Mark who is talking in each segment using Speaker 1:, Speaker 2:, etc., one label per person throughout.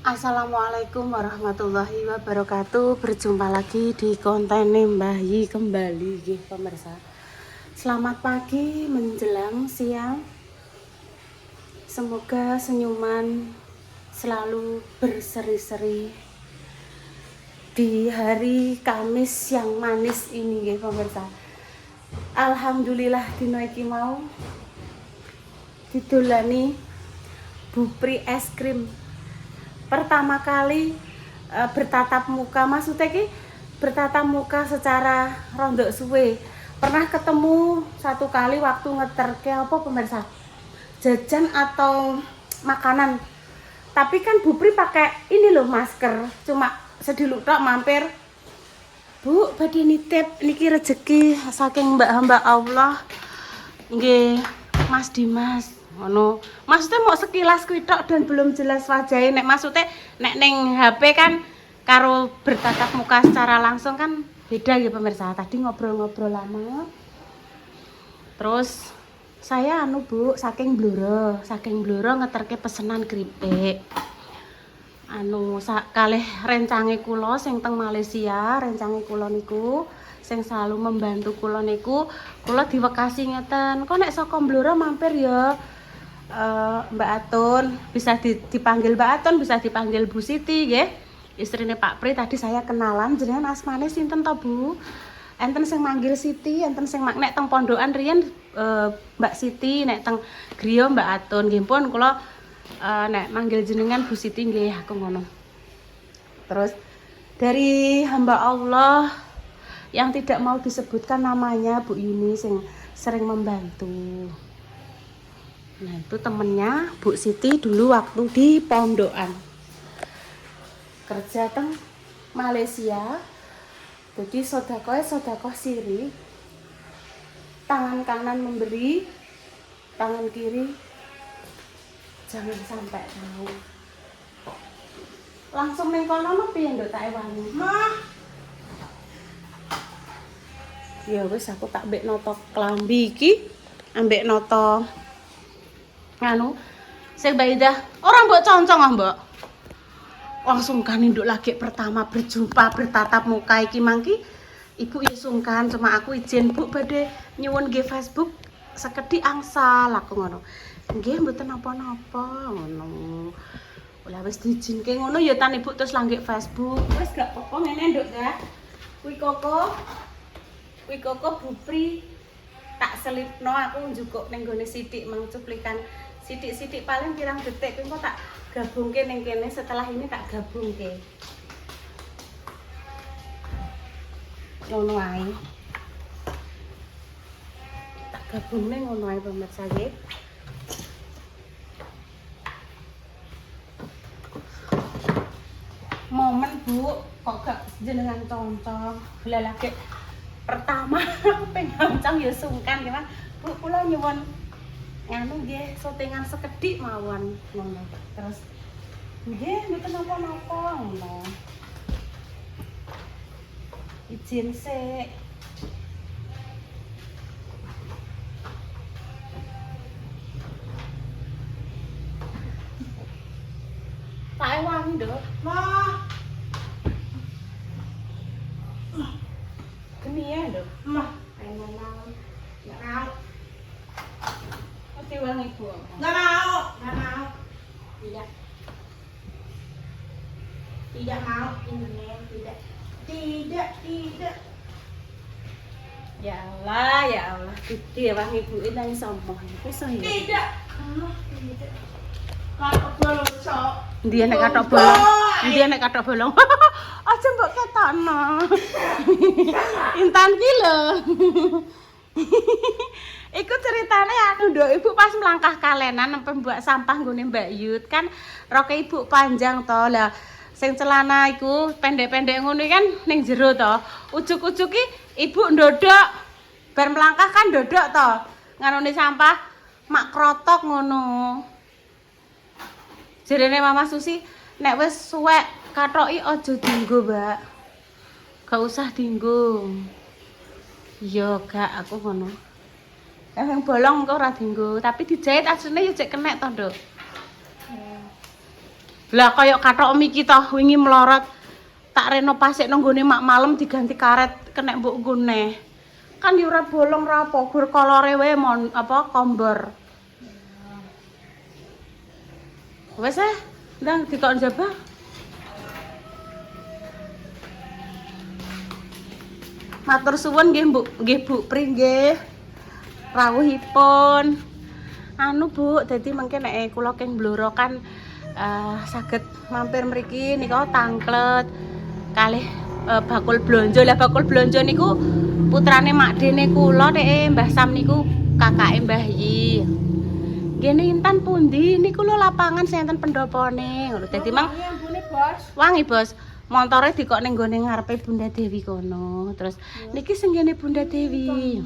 Speaker 1: Assalamualaikum warahmatullahi wabarakatuh. Berjumpa lagi di konten Mbah Yi kembali nggih pemirsa. Selamat pagi menjelang siang. Semoga senyuman selalu berseri-seri di hari Kamis yang manis ini nggih pemirsa. Alhamdulillah dina iki mau didolani Bupri es krim. Pertama kali bertatap muka, maksudnya ki bertatap muka secara rondok suwe. Pernah ketemu satu kali waktu ngeterke apa pemirsa, jajan atau makanan, tapi kan Bupri pakai ini loh masker, cuma sediluk tok mampir, Bu badhe nitip niki rezeki saking mbak hamba Allah nggih Mas Dimas ngono. Maksudnya mau sekilas kuwi tok dan belum jelas wajahnya. Nek maksudnya nek ning HP kan karo bertatap muka secara langsung kan beda ya pemirsa. Tadi ngobrol-ngobrol lama. Terus saya Bu saking Blora ngeterke pesenan keripik. Kalih rencange kula sing teng Malaysia, rencange kula niku sing selalu membantu kula niku, kula diwekasi ngeten. Kok nek saka Blora mampir ya Mbak Atun, bisa dipanggil Mbak Atun, bisa dipanggil Bu Siti nggih. Istrine Pak Pri tadi saya kenalan, jenengan asmane sinten to Bu? Enten sing manggil Siti, enten sing nek teng pondokan riyen Mbak Siti, nek teng griya Mbak Atun. Nggih pun kula nek manggil jenengan Bu Siti nggih aku ngono. Terus dari hamba Allah yang tidak mau disebutkan namanya, Bu Yuni sing sering membantu. Nah itu temennya Bu Siti dulu waktu di pondokan kerja teng Malaysia. Jadi sodakoh siri, tangan kanan memberi, tangan kiri jangan sampai tahu. Langsung ning kono piye nduk tak ewangi. Mah. Ya wis aku tak mbek noto klambi iki, ambek noto sing Mbak Ida ora mbok concong Mbok. Langsung kan induk lagi pertama berjumpa bertatap muka iki mangki Ibu ya sungkan, cuma aku izin Bu badhe nyuwun nggih Facebook sekedhik angsal aku ngono. Nggih mboten napa-napa ngono. Lah wis diizinke ngono ya tan Ibu terus langgek Facebook. Wis gak apa-apa ngene nduk ya. Kuwi koko Bupri tak selipno aku njukuk ning gone sithik mang cuplikan sithik-sithik paling pirang detik kuwi kok tak gabungke ning kene, setelah ini tak gabungke. Ngono ae. Tak gabungne ngono ae pemirsa nggih. Momen Bu kok gak jenengan contoh. Lah lagi pertama aku pengen ngoncong ya sungkan gimana. Bu kula nyuwun nggih syutingan sekedhik mawon ngono. Terus nggih mboten napa-napa ngono. Izin sik. Tak ewangi nduk. Mah. Geni ya nduk. Mah, ayo mau. Ya mau. Wangi Bu. Nggak mau. Tidak mau ini tidak. Ya Allah. Dia wangi Bu ini sombong. Tidak. Katok bolong cok. Dia nek katok bolong. Aja mbok ketokno. Intan ki lho. Iku ceritane nduk Ibu pas melangkah kalenan nempe mbak sampah nggone Mbak Yut kan roke Ibu panjang to. Lah sing celana iku pendek-pendek ngono kan ning jero to. Ujug-ujug ki Ibu ndodok. Bar melangkah kan ndodok to. Nganone sampah mak krotok ngono. Jarene Mama Susi nek wis suwek kathoki aja dienggo, Mbak. Gak usah dienggo. Yo gak aku ngono. Yang bolong kok ora dienggo, tapi dijahit asline yo cek kenek to, Nduk. Lah kaya kathok miki toh wingi melorot tak renovasi nang nggone mak malam diganti karet kena mbok ngene. Kan yo ora bolong ra apa, gur kolore wae kombor. Wes ndang dikon jaba. Matur suwun nggih Bu Pri nggih. Rawuhipun. Anu Bu, dadi mengke nek kula keng Blora kan saged mampir mriki nika tangklet kalih bakul blonjo. Lah bakul blonjo niku putrane mak dene kula nek Mbah Sam niku kakake Mbah Yi. Ngene Intan pundi niku lho lapangan sing enten pendopone ngono. Dadi mang wangi Bos. Montore dikok ning gone ngarepe Bunda Dewi kono. Terus niki sing ngene Bunda Dewi.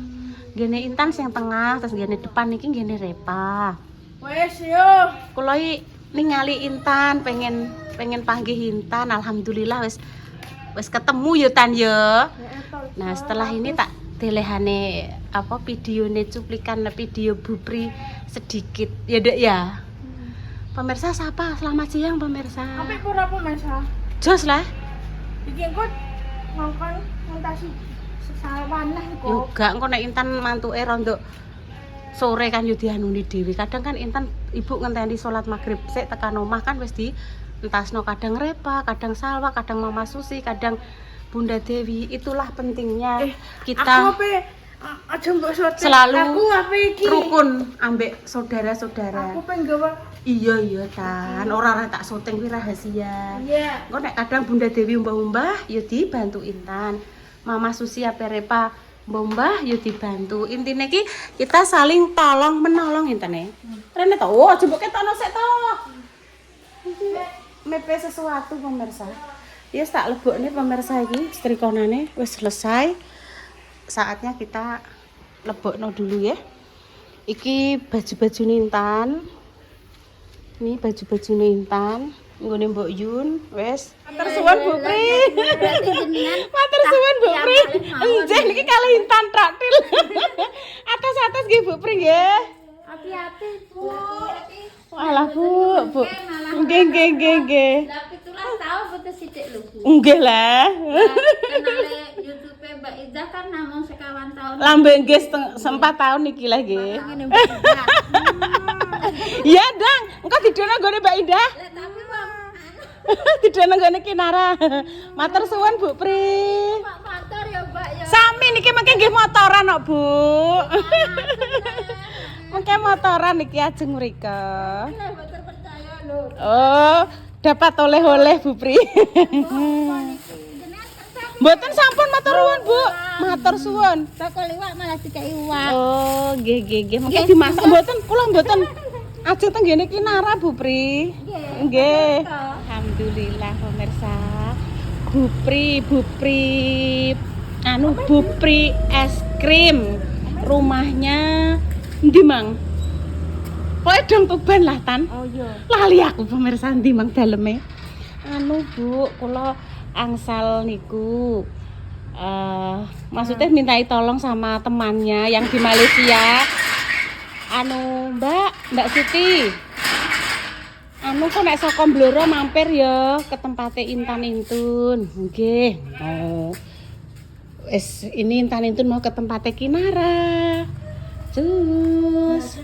Speaker 1: Ngene Intan sing tengah, terus ngene depan niki ngene Repa.
Speaker 2: Wes yo.
Speaker 1: Kula ningali Intan pengen panggih Intan. Alhamdulillah wis ketemu yo Tan yo. Nah, setelah ini tak delehane videone cuplikan video Bu Pri sedikit. Ya, Dek ya. Pemirsa sapa? Selamat siang pemirsa.
Speaker 2: Sampai pura pemirsa.
Speaker 1: Jos lah.
Speaker 2: Bikin kok ngongkon ngontasi sesawanah kok.
Speaker 1: Yoga engko nek Intan mantuke rondo sore kan yo dianuni dhewe. Kadang kan Intan ibu ngenteni salat maghrib sik tekan omah kan wis dientasno kadang Repa, kadang Salwa, kadang Mama Susi, kadang Bunda Dewi. Itulah pentingnya kita
Speaker 2: aja mbok sotek.
Speaker 1: Selalu
Speaker 2: Aku apa iki?
Speaker 1: rukun ambek saudara-saudara.
Speaker 2: Aku pengen gawa.
Speaker 1: Iya Tan, ora tak syuting kuwi rahasia.
Speaker 2: Iya.
Speaker 1: Engko nek kadang Bunda Dewi umbah-umbah ya dibantu Intan. Mama Susi ape Repa umbah ya dibantu. Intine ki kita saling tolong menolong intine. Rene to, oh aja mbok ketokno sik to. Mepe sesuatu pemirsa. Ya tak lebokne pemirsa iki strikonane wis selesai. Saatnya kita lebokno dulu ya. Iki baju-baju Intan. Ini baju-baju Intan, nggone Mbok Yun, wes. Matur suwun Bu Pri. Matur suwun Bu Pri. Enjeh niki kalih Intan traktil. Atas-atas nggih Bu Pri nggih.
Speaker 2: Hati-hati, Bu.
Speaker 1: Walah Bu. Nggih.
Speaker 3: Lah 17 tahun betul sithik lho Bu.
Speaker 1: Nggih lah.
Speaker 3: Kenale YouTube Mbak Iza kan namung sekawan tahun.
Speaker 1: Lambe nggih 4 tahun niki lah nggih.
Speaker 3: Ngene Mbak Iza.
Speaker 1: Iya, Dang. Engko didono nggone Mbak Indah.
Speaker 3: Lah tapi Bang,
Speaker 1: Didono nggone Kinara. Matur suwun Bu Pri.
Speaker 3: Pak motor ya Mbak ya.
Speaker 1: Sami niki mengke nggih motoran kok, Bu. Mengke motoran niki ajeng mriko.
Speaker 3: Lah betul percaya lho.
Speaker 1: Oh, dapat oleh-oleh Bu Pri. Mboten sampun matur nuwun, Bu. Matur suwun.
Speaker 3: Bakal iwak malah dikai iwak.
Speaker 1: Oh, nggih. Mengke dimasak mboten kula mboten. Ajeng teng ngene Kinara Bu Pri. Nggih. Alhamdulillah pemirsa. Bu Pri es krim. Rumahnya endi, Mang? Pledong Tuban lah, Tan.
Speaker 2: Oh iya.
Speaker 1: Lali aku pemirsa endi Mang daleme. Bu, kula angsal niku. Maksudnya mintai tolong sama temannya yang di Malaysia. Mbak Siti. Kok nek saka Blora mampir ya ke tempate Intan Intun. Nggih. Oh. Ini Intan Intun mau ke tempate Kinara. Cus.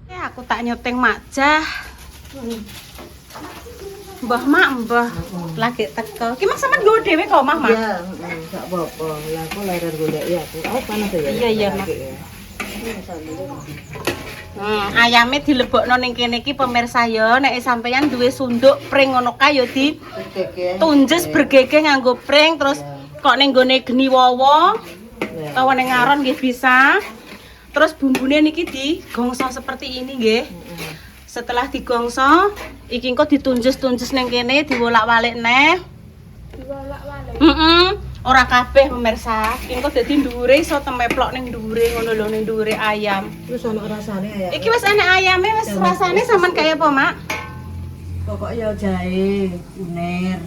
Speaker 1: Aku tak nyoteng makjah. Mbah lagi teko. Ki Mas sampean nggo dhewe kok, Mah?
Speaker 4: Iya, enggak apa-apa. Lah aku leren golek ya. Aku panas ya.
Speaker 1: Iya, Mas. Ayame dilebokno ning kene iki pemirsa ya, nek sampeyan duwe sunduk pring ngono kae ya tunjes bergege nganggo pring terus kok ning gone geni wowo utawa ning ngaron nggih bisa. Terus bumbune niki digongso seperti ini nggih. Setelah digongso, iki engko ditunjes-tunjes ning kene diwolak-walik neh.
Speaker 2: Diwolak-walik.
Speaker 1: Ora kabeh pemirsa. Iki engko dadi dhuwure iso temeplok ning dhuwure ngono lho ning dhuwure ayam.
Speaker 4: Terus ono rasane ya.
Speaker 1: Iki wis enek ayame wis rasane sampean kaya apa, Mak?
Speaker 4: Pokoknya jahe, uner,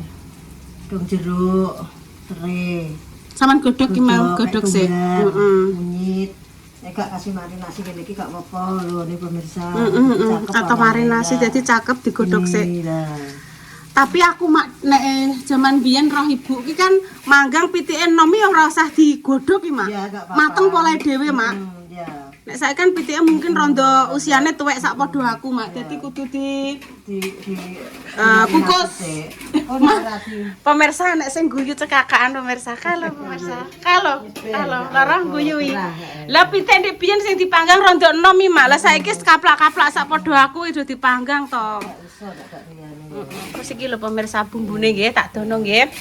Speaker 4: dong jeruk, serai.
Speaker 1: Sampean godhog ki mau godhog sik.
Speaker 4: Kunyit. Nek gak kasih marinasi ngene iki gak apa-apa lho nih pemirsa.
Speaker 1: Atau marinasi jadi cakep digodhok sik. Tapi aku mak nek zaman biyen roh ibu ki kan manggang pitike enom ya ora usah digodhog ki, Mak.
Speaker 4: Ya, gak apa-apa.
Speaker 1: Mateng pole dhewe, Mak.
Speaker 4: Ya.
Speaker 1: Nek saya kan pitike mungkin rondo usiane tuwek sak padha aku, Mak. Dadi kudu di kukus.
Speaker 4: Oh, narasi.
Speaker 1: Pemirsa nek sing guyu cekakaan pemirsa. Kalau pemirsa. Kalau larang guyui. Lah pitik ndek biyen sing dipanggang rondo enom iki, Mak. Lah saiki kaplak-kaplak sak padha aku itu dipanggang to.
Speaker 4: Iso tak liyane.
Speaker 1: Terus iki lho pemirsa bumbune nggih tak dono nggih.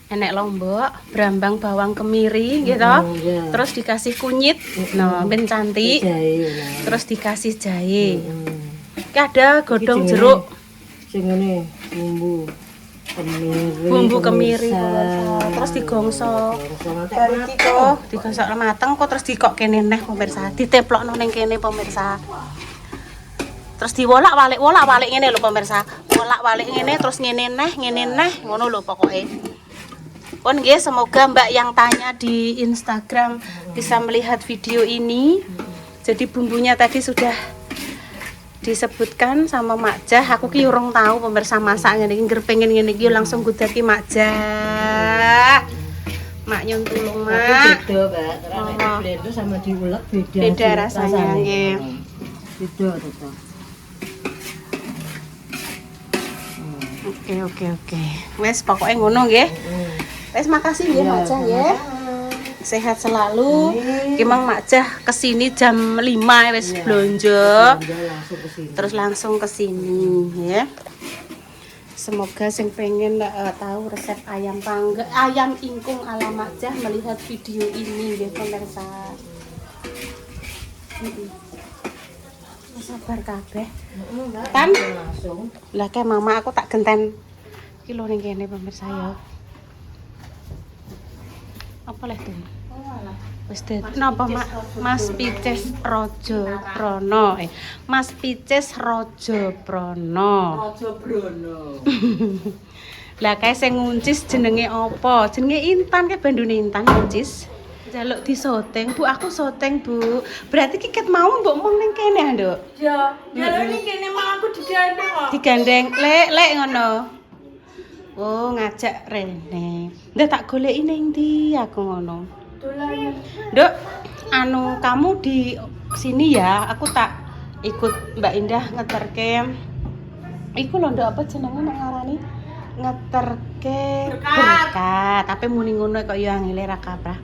Speaker 1: Enek lombok, brambang, bawang kemiri nggih to.
Speaker 4: iya.
Speaker 1: Terus dikasih kunyit. Nah, ben cantik.
Speaker 4: Jahe lah.
Speaker 1: Terus dikasih jahe. Iki ada godhong
Speaker 4: Iki
Speaker 1: jeruk.
Speaker 4: Sing ngene bumbu kemiri.
Speaker 1: Bumbu kemiri
Speaker 4: pemirsa.
Speaker 1: pemirsa. Terus digongso.
Speaker 4: Gongso ngantek
Speaker 1: Bar iki
Speaker 4: mateng.
Speaker 1: kok digosok mateng kok terus dikok kene neh pemirsa. Diteplokno ning kene pemirsa. Terus diwolak-walik ngene lho pemirsa. Wolak-walik ngene terus ngene neh ngono lho pokoke. Pun nggih semoga Mbak yang tanya di Instagram bisa melihat video ini. Jadi bumbunya tadi sudah disebutkan sama Mak Jah. Aku ki urung tahu pemirsa masak ngene iki, ngger pengen ngene iki langsung gudaki Mak Jah. Mak nyun tulung,
Speaker 4: Tapi
Speaker 1: Mak.
Speaker 4: beda, Mbak. Karena nek
Speaker 1: Oh.
Speaker 4: diblender sama diulek beda.
Speaker 1: Beda
Speaker 4: sih
Speaker 1: rasanya, nggih.
Speaker 4: Beda tetep.
Speaker 1: Oke. Wes pokoknya ngono nggih. Wes makasih nggih Mak Jah nggih. Sehat selalu. Ki mang Mak Jah kesini jam 5 wis blonjo.
Speaker 4: Dia langsung ke sini.
Speaker 1: Terus langsung ke sini ya. Semoga sing pengen tahu resep ayam panggang, ayam ingkung ala Mak Jah melihat video ini nggih pemirsa. Sabar kabeh. Kan?
Speaker 4: Langsung.
Speaker 1: Lah kayak mama aku tak genten kilo ning kene pemirsa ya. Apa leh tuh? Wis napa Mas Pices Rojo Prono. Mas Pices Rojo Prono.
Speaker 4: Aja brono.
Speaker 1: Lah kae sing nguncis jenenge apa? Jenenge Intan kae bandune Intan nguncis. Jaluk disoteng, Bu, aku soteng, Bu. Berarti ki ket mau mbok mong ning kene, Nduk.
Speaker 2: Ya, ya ini kene mah aku digandeng kok.
Speaker 1: Digandeng lek ngono. Oh, ngajak Rene. Ndak tak goleki ning ndi aku ngono.
Speaker 2: Dolan.
Speaker 1: Nduk, anu kamu di sini ya, aku tak ikut Mbak Indah ngeterke. Iku lho Nduk apa jenenge nek ngarani? Ngeterke berkat. Tapi muni ngono kok ya angele ra kaprah.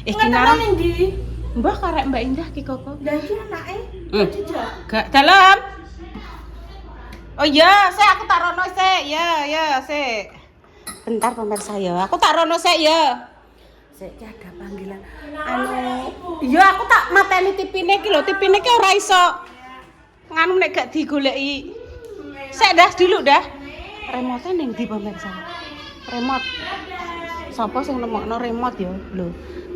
Speaker 2: Ngetekan ning ndi?
Speaker 1: Mbah karek Mbak Indah ki koko.
Speaker 2: Lah iki anake dijak.
Speaker 1: Gak dalam. Oh iya, aku tak rono sik. Ya, sik. Bentar pemirsa ya. Aku tak rono sik ya. Sik ki ada panggilan. Iya, aku tak mateni tipine ki lho. Tipine ki ora iso nganu nek gak digoleki. Sik dah dulu dah. Remote ning ndi pemirsa? Remote. Sapa sing nemokno remote ya? Lho.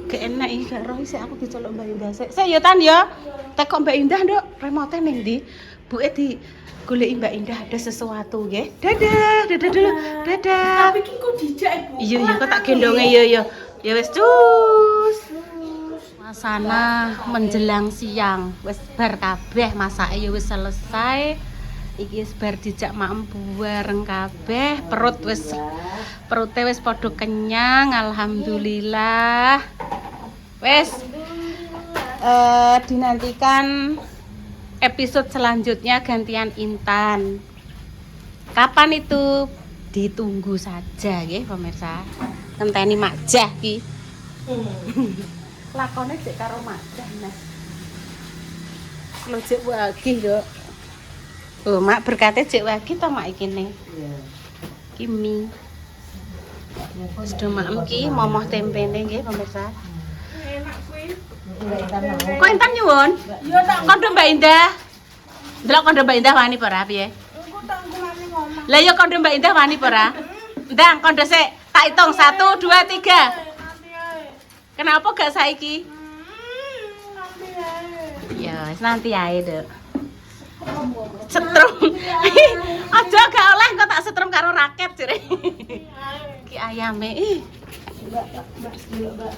Speaker 1: Gak enak iki gak roh sik aku diceluk Mbak Indah. Sik ya Tan ya. Tekok Mbak Indah, Nduk. Remote ning ndi? Buke di goleki Mbak Indah ada sesuatu nggih. Dadah dulu. Dadah.
Speaker 2: Tapi ki kok dijak Ibu.
Speaker 1: Iya kok tak gendonge ya. Ya wis cus. Suasana menjelang siang. Wis bar kabeh masake ya wis selesai. Iki wis bar dijak mak bareng kabeh. Perute wis padha kenyang, alhamdulillah. Wis dinantikan episode selanjutnya gantian Intan. Kapan itu? Ditunggu saja nggih pemirsa. Ngenteni Mak Jah ki. Lakone jek karo Mak Jah Mas. Lho jek wagi yo. Oh, Mak berkate jek wagi to Mak iki ne.
Speaker 4: Iya.
Speaker 1: Kimi. Sudah maem ki momoh tempene nggih pemirsa.
Speaker 2: Enak kuwi.
Speaker 4: Mbak Intan mau.
Speaker 1: Kok Intan nyuwun?
Speaker 2: Ya tak
Speaker 1: Kondo Mbak Indah. Ndelok kondo Mbak Indah wani apa ora piye?
Speaker 2: engko tak ngulani ngomong.
Speaker 1: Lah ya kondo Mbak Indah wani apa ora? Ndang kondo sik tak hitung 1 2 3.
Speaker 2: Nanti ae.
Speaker 1: Kenapa gak saiki?
Speaker 2: Nanti ae.
Speaker 1: Ya wis nanti ae, Dek. Setrum. Aja gak oleh engko tak setrum karo raket jere. Ki ayame ih.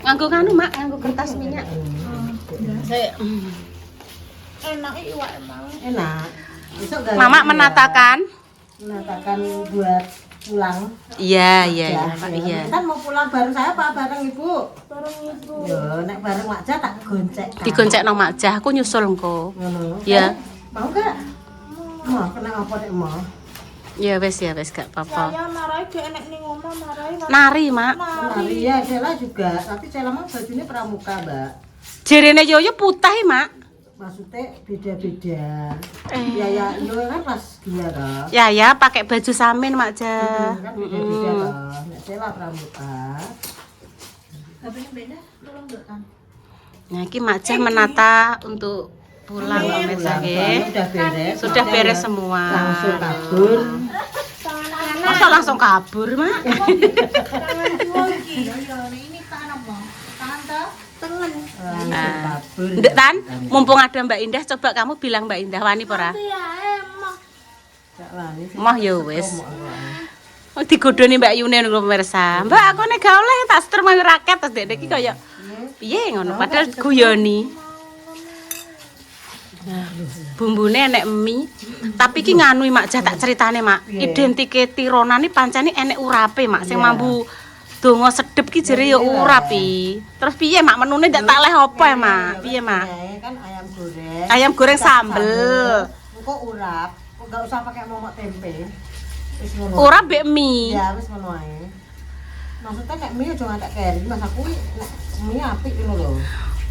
Speaker 1: Nganggo kanu Mak, nganggo kertas minyak. Saya
Speaker 2: Enak iwak emang.
Speaker 4: Enak. Besok gak
Speaker 1: Mama menatakan
Speaker 4: menatakan buat pulang.
Speaker 5: Iya, iya, iya,
Speaker 4: Ya,
Speaker 5: Pak, iya.
Speaker 4: Kan mau pulang bareng saya apa bareng ibu?
Speaker 2: Bareng ibu.
Speaker 4: Yo, nek bareng Mak Jah tak goncek.
Speaker 5: Digoncek nang Mak Jah, aku nyusul engko.
Speaker 4: Ngono.
Speaker 5: Ya.
Speaker 4: Mau gak? Mau kena apa nek mau?
Speaker 5: Ya wes gak apa-apa.
Speaker 2: Saya narai gak enak ning omah narai.
Speaker 5: Nari, Mak.
Speaker 4: Mari ya, Cela juga, tapi Cela mah bajunya pramuka, Mbak.
Speaker 5: Jerene Yoyo putih, Mak.
Speaker 4: Maksudnya beda-beda.
Speaker 5: Eh.
Speaker 4: Ya, yo kan kelas 2 toh.
Speaker 5: Ya, pakai baju samin, Mak Jah.
Speaker 4: Kan beda-beda toh. Nek Cela pramuka.
Speaker 5: Nah, iki Mak Jah menata untuk pulang pemirsa nggih.
Speaker 4: Sudah beres.
Speaker 5: Sudah beres semua.
Speaker 4: Langsung kabur.
Speaker 5: Masa langsung kabur, Mak?
Speaker 4: Langsung kabur.
Speaker 5: Ndek Tan, mumpung ada Mbak Indah, coba kamu bilang Mbak Indah wani apa ora?
Speaker 4: Gak wani sih.
Speaker 5: Mah ya wis. Oh, digodhoni Mbak Yune niku pemirsa. Mbak, aku nek gak oleh tak seter mayu raket terus dek iki kaya piye ngono padahal guyoni. Nah, bumbune enek mie, tapi iki nganu Mak Jah tak critane Mak. Identike tironane pancene enek urape Mak sing mambu donga sedep ki jere ya urap iki. Terus piye Mak menune ndak tak leh apa ya Mak? Piye Mak?
Speaker 4: Kan ayam goreng.
Speaker 5: Ayam goreng sambel.
Speaker 4: Kok urap? Kok gak usah pakai momok tempe. Wis ngono.
Speaker 5: Urap mbek mie.
Speaker 4: Ya wis ngono ae. Maksudnya nek mie aja ngantek keri, Mas aku nek mie apik ngono lho.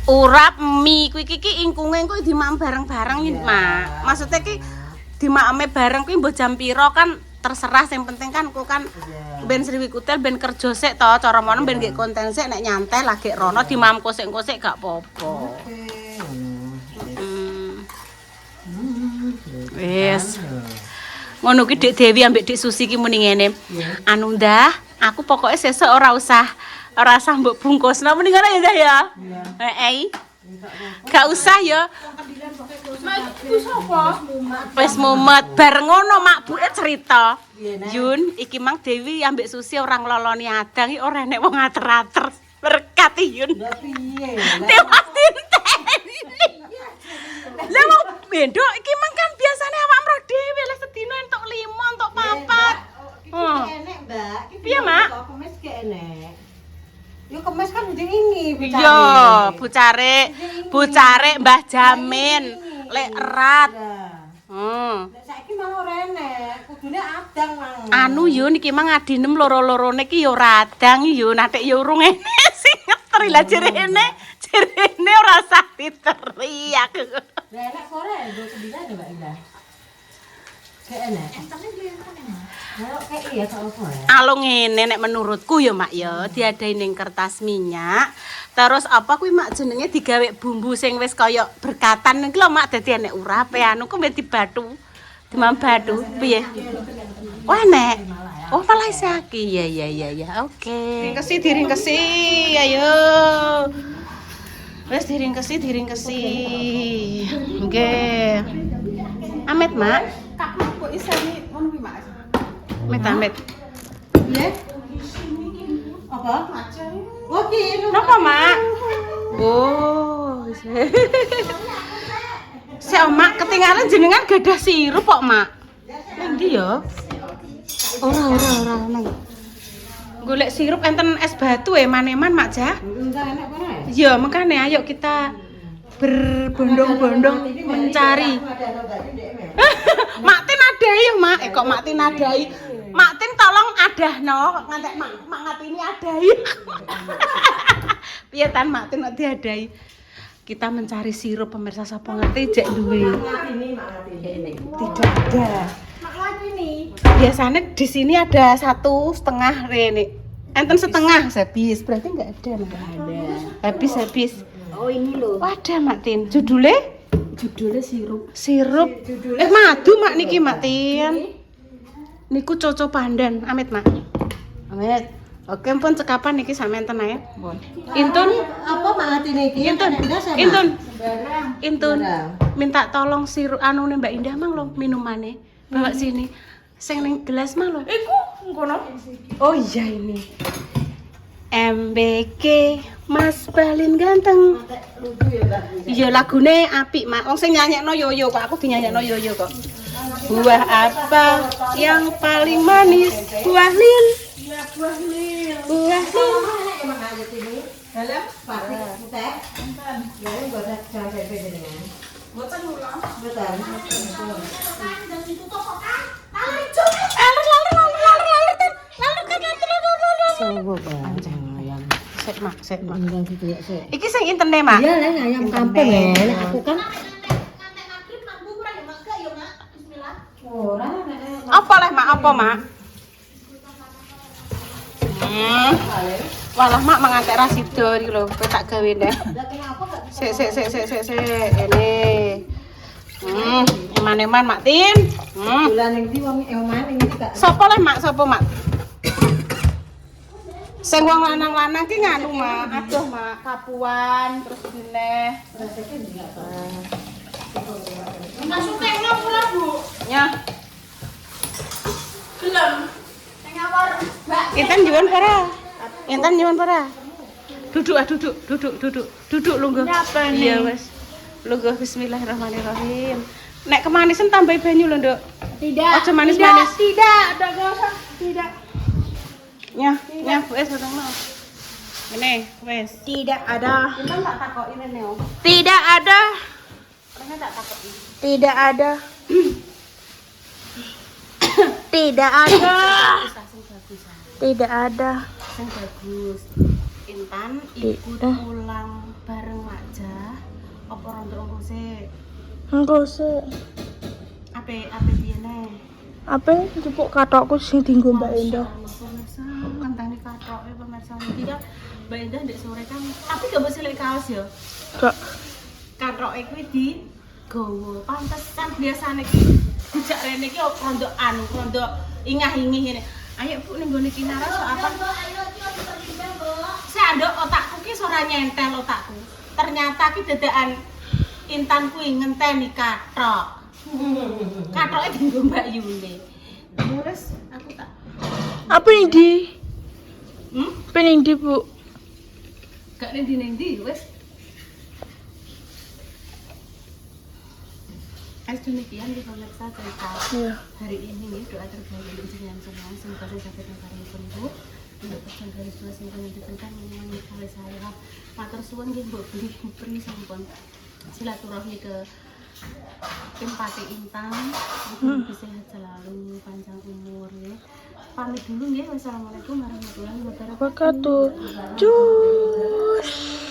Speaker 5: Urap mie kuwi iki ingkunge engko dimaem bareng-bareng iki, Mak. Maksudnya ki dimaeme bareng kuwi mbok jam pira kan terserah, sing penting kan ku kan ben Sriwi Kutil ben kerja sik to, cara mono ben nggih konten sik nek nyantai lagi rono dimaem kosek-kosek gak apa-apa.
Speaker 4: Oke, ngono.
Speaker 5: Wis. Ngono ki Dik Dewi ambek Dik Susi ki muni ngene. Anu Ndah, aku pokoknya sesuk ora usah mbok bungkusno mending ngono ya Ndah ya. Heeh. Gak usah ya. Wis mumet bareng ngono makbuke cerita. Yun, iki Mang Dewi ambek Susi ora ngloloni adang iki ora enek wong ater-ater. Berkat Yun.
Speaker 4: Lah piye?
Speaker 5: Tewas tinteni. Lah mau bendo iki Mang kan biasane awak mroh dhewe lek sedina entuk 5 entuk 4. Oh.
Speaker 4: Enek, Mbak.
Speaker 5: Piye, Mak?
Speaker 4: Kemes gak enek. Yo kemes kan udah ini
Speaker 5: Iya, bucare Mbah Jamin, lek erat.
Speaker 4: Nek saiki malah ora enek, kudune adang mang.
Speaker 5: Anu yo niki mang adinem loro-lorone ki yo radang yo, natek yo urung enek sing ngeteri lah jerene ora usah diteri aku.
Speaker 4: Lah enek sore lho sendiri ada Mbak Indah. Gak enek. Lah kayak iya tak apa ya.
Speaker 5: Alung ngene nek menurutku ya Mak ya, diadain ning kertas minyak. Terus apa kuwi Mak jenenge digawe bumbu sing wis kaya berkatan iki lho Mak dadi enek urape anu ku mbek dibatu. Dimam batu piye? Oh enek. Oh malah isake. Ya. Oke. Diringkesi. Ayo. Wis diringkesi. Nggih. Amit Mak.
Speaker 2: Kok isane ngono kuwi, Mak?
Speaker 5: Amit.
Speaker 4: Iya. Apa? Oke,
Speaker 5: Napa, Mak? Oh. Mak ketinggalan jenengan gadah sirup kok, Mak. Endi ya? Ora nang. Golek sirup enten es batu maneman, Mak Jah.
Speaker 4: enggak enak apa
Speaker 5: Ya, makane ayo kita berbondong-bondong mencari. Mak Tin adai ya, Mak. Kok Mak Tin adai? Mak Tin tolong adahno, ngantek Mak Ngatini adai. Piye tan Mak Tin diadai? Kita mencari sirup pemirsa sapa ngerti jek duwe. Tidak ada.
Speaker 2: Mak Ngatini.
Speaker 5: Biasanya di sini ada 1,5 rene. Enten setengah habis, berarti enggak ada, Mak. Habis.
Speaker 4: Oh ini loh.
Speaker 5: Ada Mak Tin. Judulnya sirup. Madu Mak niki Mak Tin. Niku coco pandan, amit Mak. Amit. Oke pun cekapan niki sampean ae. Intun
Speaker 4: Apa Mak ini iki?
Speaker 5: Intun. Minta tolong sirup anune Mbak Indah mang lo minumane. Bawa sini. Sing ning gelas mah lo.
Speaker 2: Iku ngono.
Speaker 5: Oh iya ini. MBK Mas Balin ganteng. Iya lagune apik Mak. Wong sing nyanyekno Yoyo kok, aku dinyanyekno Yoyo kok. Buah apa yang paling manis? Buah lil. Buah lil.
Speaker 4: Dalam pabrik teh. Ya, enggak ada jangan beda dengan.
Speaker 2: Mboten kula.
Speaker 4: Betul.
Speaker 5: Sek mak. Iki sing intene mak.
Speaker 4: Iya lah ayam kampung ya. Aku kan ora
Speaker 5: Apa leh mak? Apa mak? Walah mak mangantek rasido iki lho, kowe tak gawe neh. Sik. Ini. Eman-eman mak Tin.
Speaker 4: bulan ning ndi wong eman ning iki gak.
Speaker 5: Sopo leh mak? Sopo mak? Sing wong lanang-lanang ki nganu mak, aduh mak, kapuan terus dineh.
Speaker 2: Masuk tengok pula, Bu.
Speaker 5: Ya,
Speaker 2: Belum. Ning awar, Mbak.
Speaker 5: Intan nyuwun para. Duduk lungguh.
Speaker 2: Nyapa nih?
Speaker 5: Iya wes. Lungguh bismillahirrahmanirrahim. Nek kemanisan tambahi banyu lho, Nduk.
Speaker 2: Tidak.
Speaker 5: Aja manis-manis.
Speaker 2: Tidak, ada gosok. Tidak.
Speaker 5: Nyah, wes ngono. Ngene, wes.
Speaker 2: Tidak ada.
Speaker 5: Intan tak takoki rene yo.
Speaker 2: Tidak ada.
Speaker 5: Rene tak takoki.
Speaker 2: Tidak ada. Tidak ada. Tidak ada.
Speaker 5: Sing bagus. Intan ikut pulang bareng Makja. Apa rondo sik?
Speaker 2: Engko sik.
Speaker 5: Ape piye nih?
Speaker 2: Apa jupuk katokku sing dienggo Mbak Endah.
Speaker 5: Pemirsa, ngenteni kathoke pemirsa iki kan Mbak Indah ndek sore kan. Tapi gak mesti lek kaos ya.
Speaker 2: Gak.
Speaker 5: Kathoke kuwi di gowo. Pantesan biasane ki dijak rene ki rondo rondo ingah-ingih ngene. Ayo Bu ning gone kinara sok apa? Sandok otakku ki ora nyentel otakku. Ternyata ki dadakan Intan kuwi ngenteni kathok. Kathoke dienggo Mbak Yune. Terus aku tak
Speaker 2: Apa ini? Apa ini, Bu?
Speaker 5: gak nendi wes. Demikian di pemirsa cerita
Speaker 2: Iya.
Speaker 5: hari ini nih, doa terbaik untuk jenengan semua semoga sampai dengan sembuh untuk pesan dari dua sing kami diberikan menemani kali saya matur suwun nggih mbok beli bupri sampun silaturahmi ke tim Pati Intan lebih sehat selalu panjang umur ya. Pamit dulu nggih. Wassalamualaikum warahmatullahi wabarakatuh.
Speaker 2: Wabarakatuh. Cus.